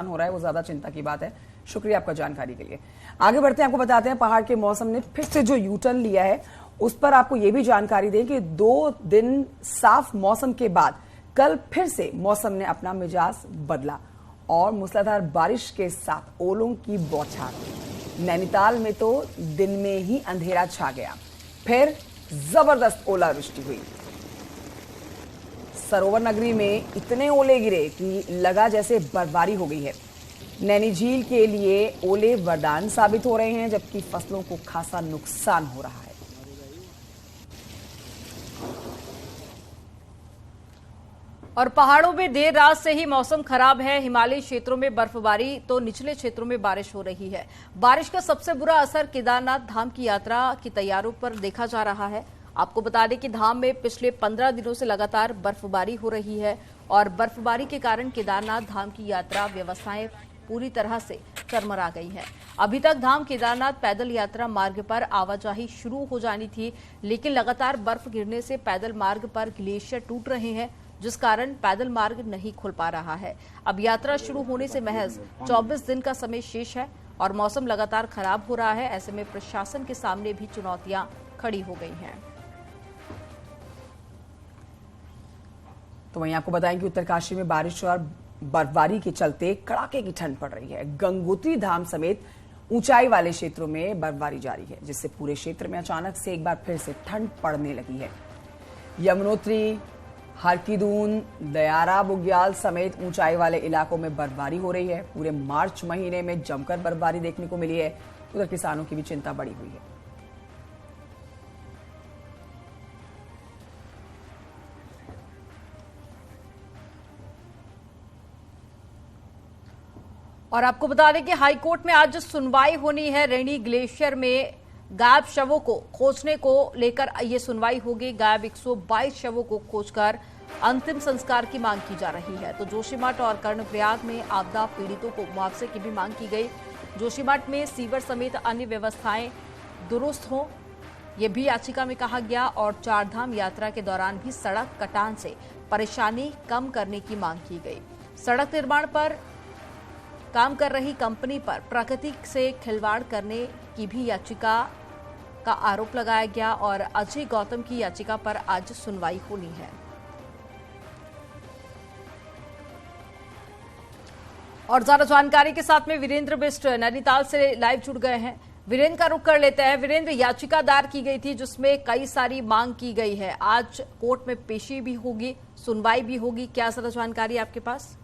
हो रहा है वो ज्यादा चिंता की बात है। शुक्रिया आपका जानकारी के लिए। आगे बढ़ते हैं, आपको बताते हैं पहाड़ के मौसम ने फिर से जो यू टर्न लिया है उस पर आपको ये भी जानकारी दें कि 2 दिन साफ मौसम के बाद कल फिर से मौसम ने अपना मिजाज बदला और मूसलाधार बारिश के साथ ओलों की बौछार। नैनीताल में तो दिन में ही अंधेरा छा गया, फिर जबरदस्त ओलावृष्टि हुई। सरोवर नगरी में इतने ओले गिरे कि लगा जैसे बर्फबारी हो गई है। नैनी झील के लिए ओले वरदान साबित हो रहे हैं, जबकि फसलों को खासा नुकसान हो रहा है। और पहाड़ों में देर रात से ही मौसम खराब है। हिमालयी क्षेत्रों में बर्फबारी तो निचले क्षेत्रों में बारिश हो रही है। बारिश का सबसे बुरा असर केदारनाथ धाम की यात्रा की तैयारियों पर देखा जा रहा है। आपको बता दें कि धाम में पिछले 15 दिनों से लगातार बर्फबारी हो रही है और बर्फबारी के कारण केदारनाथ धाम की यात्रा व्यवस्थाएं पूरी तरह से चरमरा गई है। अभी तक धाम केदारनाथ पैदल यात्रा मार्ग पर आवाजाही शुरू हो जानी थी, लेकिन लगातार बर्फ गिरने से पैदल मार्ग पर ग्लेशियर टूट रहे हैं, जिस कारण पैदल मार्ग नहीं खुल पा रहा है। अब यात्रा शुरू होने से महज 24 दिन का समय शेष है और मौसम लगातार खराब हो रहा है। ऐसे में प्रशासन के सामने भी चुनौतियां खड़ी हो गई हैं। तो वहीं आपको बताएं कि उत्तरकाशी में बारिश और बर्फबारी के चलते कड़ाके की ठंड पड़ रही है। गंगोत्री धाम समेत ऊंचाई वाले क्षेत्रों में बर्फबारी जारी है, जिससे पूरे क्षेत्र में अचानक से एक बार फिर से ठंड पड़ने लगी है। यमुनोत्री, हरकीदून, दयारा, बुग्याल समेत ऊंचाई वाले इलाकों में बर्फबारी हो रही है। पूरे मार्च महीने में जमकर बर्फबारी देखने को मिली है। उधर किसानों की भी चिंता बढ़ी हुई है। और आपको बता दें कि हाईकोर्ट में आज सुनवाई होनी है। रेणी ग्लेशियर में गायब शवों को खोजने को लेकर ये सुनवाई होगी। गायब 122 शवों को खोजकर अंतिम संस्कार की मांग की जा रही है। तो जोशीमठ और कर्णप्रयाग में आपदा पीड़ितों को मुआवजे की भी मांग की गई। जोशीमठ में सीवर समेत अन्य व्यवस्थाएं दुरुस्त हों, ये भी याचिका में कहा गया। और चारधाम यात्रा के दौरान भी सड़क कटान से परेशानी कम करने की मांग की गई। सड़क निर्माण पर काम कर रही कंपनी पर प्रकृति से खिलवाड़ करने की भी याचिका का आरोप लगाया गया और अजय गौतम की याचिका पर आज सुनवाई होनी है। और ज्यादा जानकारी के साथ में वीरेंद्र बिष्ट नैनीताल से लाइव जुड़ गए हैं। वीरेंद्र का रुख कर लेते हैं। वीरेंद्र, याचिका दायर की गई थी जिसमें कई सारी मांग की गई है। आज कोर्ट में पेशी भी होगी, सुनवाई भी होगी, क्या ज्यादा जानकारी आपके पास?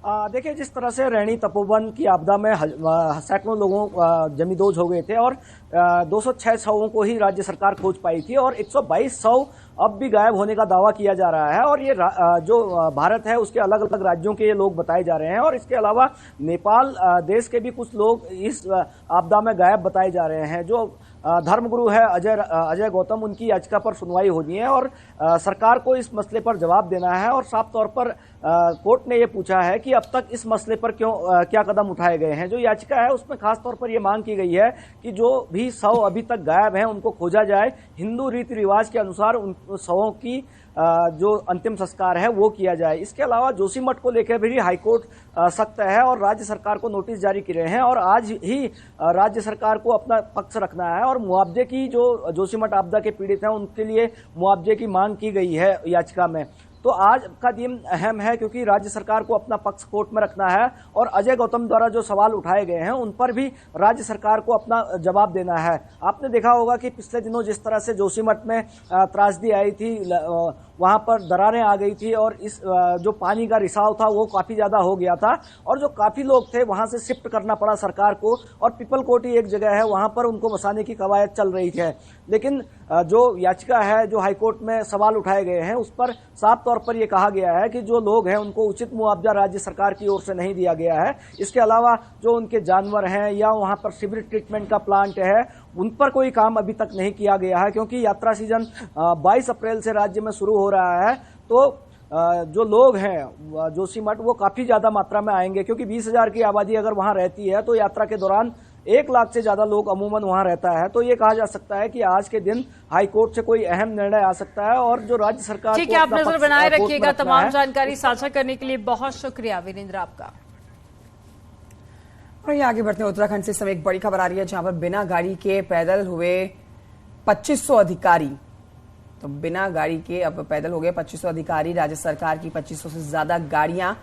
देखिए, जिस तरह से रैणी तपोवन की आपदा में सैकड़ों लोगों जमींदोज हो गए थे और 206 शवों को ही राज्य सरकार खोज पाई थी और 122 शव अब भी गायब होने का दावा किया जा रहा है। और ये जो भारत है उसके अलग अलग राज्यों के ये लोग बताए जा रहे हैं और इसके अलावा नेपाल देश के भी कुछ लोग इस आपदा में गायब बताए जा रहे हैं। जो धर्मगुरु है अजय गौतम, उनकी याचिका पर सुनवाई होनी है और सरकार को इस मसले पर जवाब देना है। और साफ तौर पर कोर्ट ने ये पूछा है कि अब तक इस मसले पर क्या कदम उठाए गए हैं। जो याचिका है उसमें खास तौर पर यह मांग की गई है कि जो भी शव अभी तक गायब हैं उनको खोजा जाए। हिंदू रीति रिवाज के अनुसार उन शवों की जो अंतिम संस्कार है वो किया जाए। इसके अलावा जोशीमठ को लेकर भी हाईकोर्ट सख्त है और राज्य सरकार को नोटिस जारी किए हैं और आज ही राज्य सरकार को अपना पक्ष रखना है और मुआवजे की, जो जोशीमठ आपदा के पीड़ित हैं उनके लिए मुआवजे की मांग की गई है याचिका में। तो आज का दिन अहम है क्योंकि राज्य सरकार को अपना पक्ष कोर्ट में रखना है और अजय गौतम द्वारा जो सवाल उठाए गए हैं उन पर भी राज्य सरकार को अपना जवाब देना है। आपने देखा होगा कि पिछले दिनों जिस तरह से जोशीमठ में त्रासदी आई थी, वहां पर दरारें आ गई थी और इस जो पानी का रिसाव था वो काफी ज्यादा हो गया था और जो काफी लोग थे वहां से शिफ्ट करना पड़ा सरकार को और पीपल कोटी एक जगह है वहां पर उनको बसाने की कवायद चल रही है। लेकिन जो याचिका है, जो हाईकोर्ट में सवाल उठाए गए हैं, उस पर साफ तौर पर यह कहा गया है कि जो लोग हैं उनको उचित मुआवजा राज्य सरकार की ओर से नहीं दिया गया है। इसके अलावा जो उनके जानवर हैं या वहां पर सीवरेज ट्रीटमेंट का प्लांट है उन पर कोई काम अभी तक नहीं किया गया है क्योंकि यात्रा सीजन 22 अप्रैल से राज्य में शुरू हो रहा है। तो जो लोग हैं जोशीमठ वो काफी ज्यादा मात्रा में आएंगे क्योंकि 20,000 की आबादी अगर वहां रहती है तो यात्रा के दौरान 1 लाख से ज्यादा लोग अमूमन वहां रहता है। तो ये कहा जा सकता है कि आज के दिन हाई कोर्ट से कोई अहम निर्णय आ सकता है और जो राज्य सरकार ठीक है, आप नजर बनाए रखिएगा। तमाम जानकारी साझा करने के लिए बहुत शुक्रिया वीरेंद्र आपका। और ये आगे बढ़ते हैं, उत्तराखंड से इस समय एक बड़ी खबर आ रही है जहां पर बिना गाड़ी के पैदल हुए 2500 अधिकारी, तो बिना गाड़ी के अब पैदल हो गए 2500 अधिकारी। राज्य सरकार की 2500 से ज्यादा गाड़ियां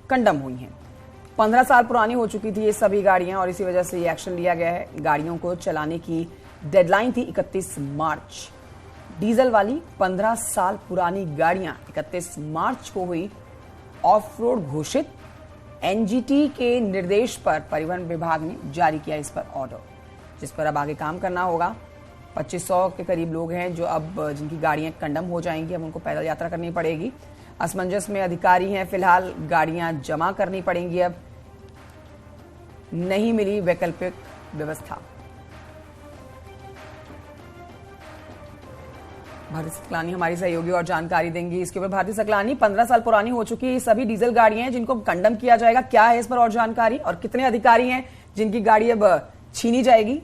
कंडम हुई हैं। 15 साल पुरानी हो चुकी थी ये सभी गाड़ियां और इसी वजह से ये एक्शन लिया गया है। गाड़ियों को चलाने की डेडलाइन थी 31 मार्च। डीजल वाली 15 साल पुरानी गाड़ियां 31 मार्च को हुई ऑफ रोड घोषित। एनजीटी के निर्देश पर परिवहन विभाग ने जारी किया इस पर ऑर्डर, जिस पर अब आगे काम करना होगा। 2500 के करीब लोग हैं जो अब जिनकी गाड़ियां कंडम हो जाएंगी, अब उनको पैदल यात्रा करनी पड़ेगी। असमंजस में अधिकारी हैं फिलहाल, गाड़ियां जमा करनी पड़ेंगी, अब नहीं मिली वैकल्पिक व्यवस्था। भारती सकलानी हमारी सहयोगी और जानकारी देंगी इसके ऊपर। भारती सकलानी, 15 साल पुरानी हो चुकी है सभी डीजल गाड़ियां हैं जिनको कंडम किया जाएगा, क्या है इस पर और जानकारी, और कितने अधिकारी हैं जिनकी गाड़ी अब छीनी जाएगी?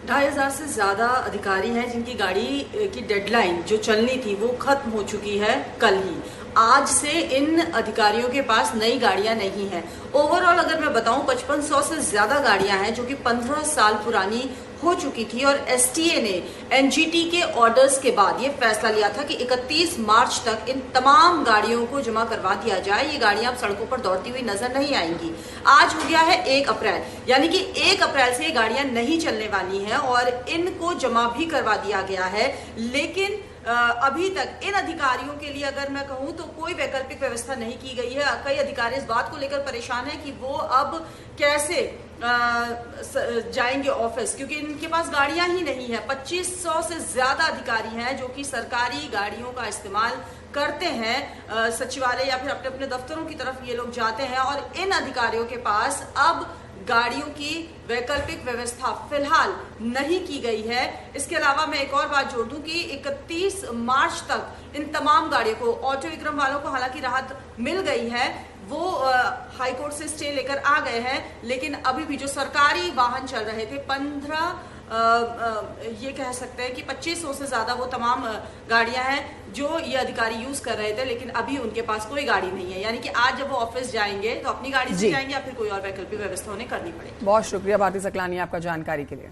2500 से ज्यादा अधिकारी हैं जिनकी गाड़ी की डेडलाइन जो चलनी थी वो खत्म हो चुकी है कल ही। आज से इन अधिकारियों के पास नई गाड़ियां नहीं हैं। ओवरऑल अगर मैं बताऊं 5500 से ज्यादा गाड़ियां हैं जो कि 15 साल पुरानी हो चुकी थी और एसटीए ने एनजीटी के ऑर्डर्स के बाद ये फैसला लिया था कि 31 मार्च तक इन तमाम गाड़ियों को जमा करवा दिया जाए। ये गाड़ियां अब सड़कों पर दौड़ती हुई नजर नहीं आएंगी। आज हो गया है 1 अप्रैल, यानी कि 1 अप्रैल से ये गाड़ियां नहीं चलने वाली हैं और इनको जमा भी करवा दिया गया है। लेकिन अभी तक इन अधिकारियों के लिए अगर मैं कहूं तो कोई वैकल्पिक व्यवस्था नहीं की गई है। कई अधिकारी इस बात को लेकर परेशान हैं कि वो अब कैसे जाएंगे ऑफिस, क्योंकि इनके पास गाड़ियां ही नहीं है। 2500 से ज्यादा अधिकारी हैं जो कि सरकारी गाड़ियों का इस्तेमाल करते हैं, सचिवालय या फिर अपने अपने दफ्तरों की तरफ ये लोग जाते हैं और इन अधिकारियों के पास अब गाड़ियों की वैकल्पिक व्यवस्था फिलहाल नहीं की गई है। इसके अलावा मैं एक और बात जोड़ दूं कि 31 मार्च तक इन तमाम गाड़ियों को, ऑटो विक्रम वालों को हालांकि राहत मिल गई है, वो हाईकोर्ट से स्टे लेकर आ गए हैं, लेकिन अभी भी जो सरकारी वाहन चल रहे थे 15 ये कह सकते हैं कि 2500 से ज्यादा वो तमाम गाड़ियां हैं जो ये अधिकारी यूज कर रहे थे, लेकिन अभी उनके पास कोई गाड़ी नहीं है। यानी कि आज जब वो ऑफिस जाएंगे तो अपनी गाड़ी से जाएंगे या फिर कोई और वैकल्पिक व्यवस्था उन्हें करनी पड़ेगी। बहुत शुक्रिया भारती सकलानी आपका जानकारी के लिए।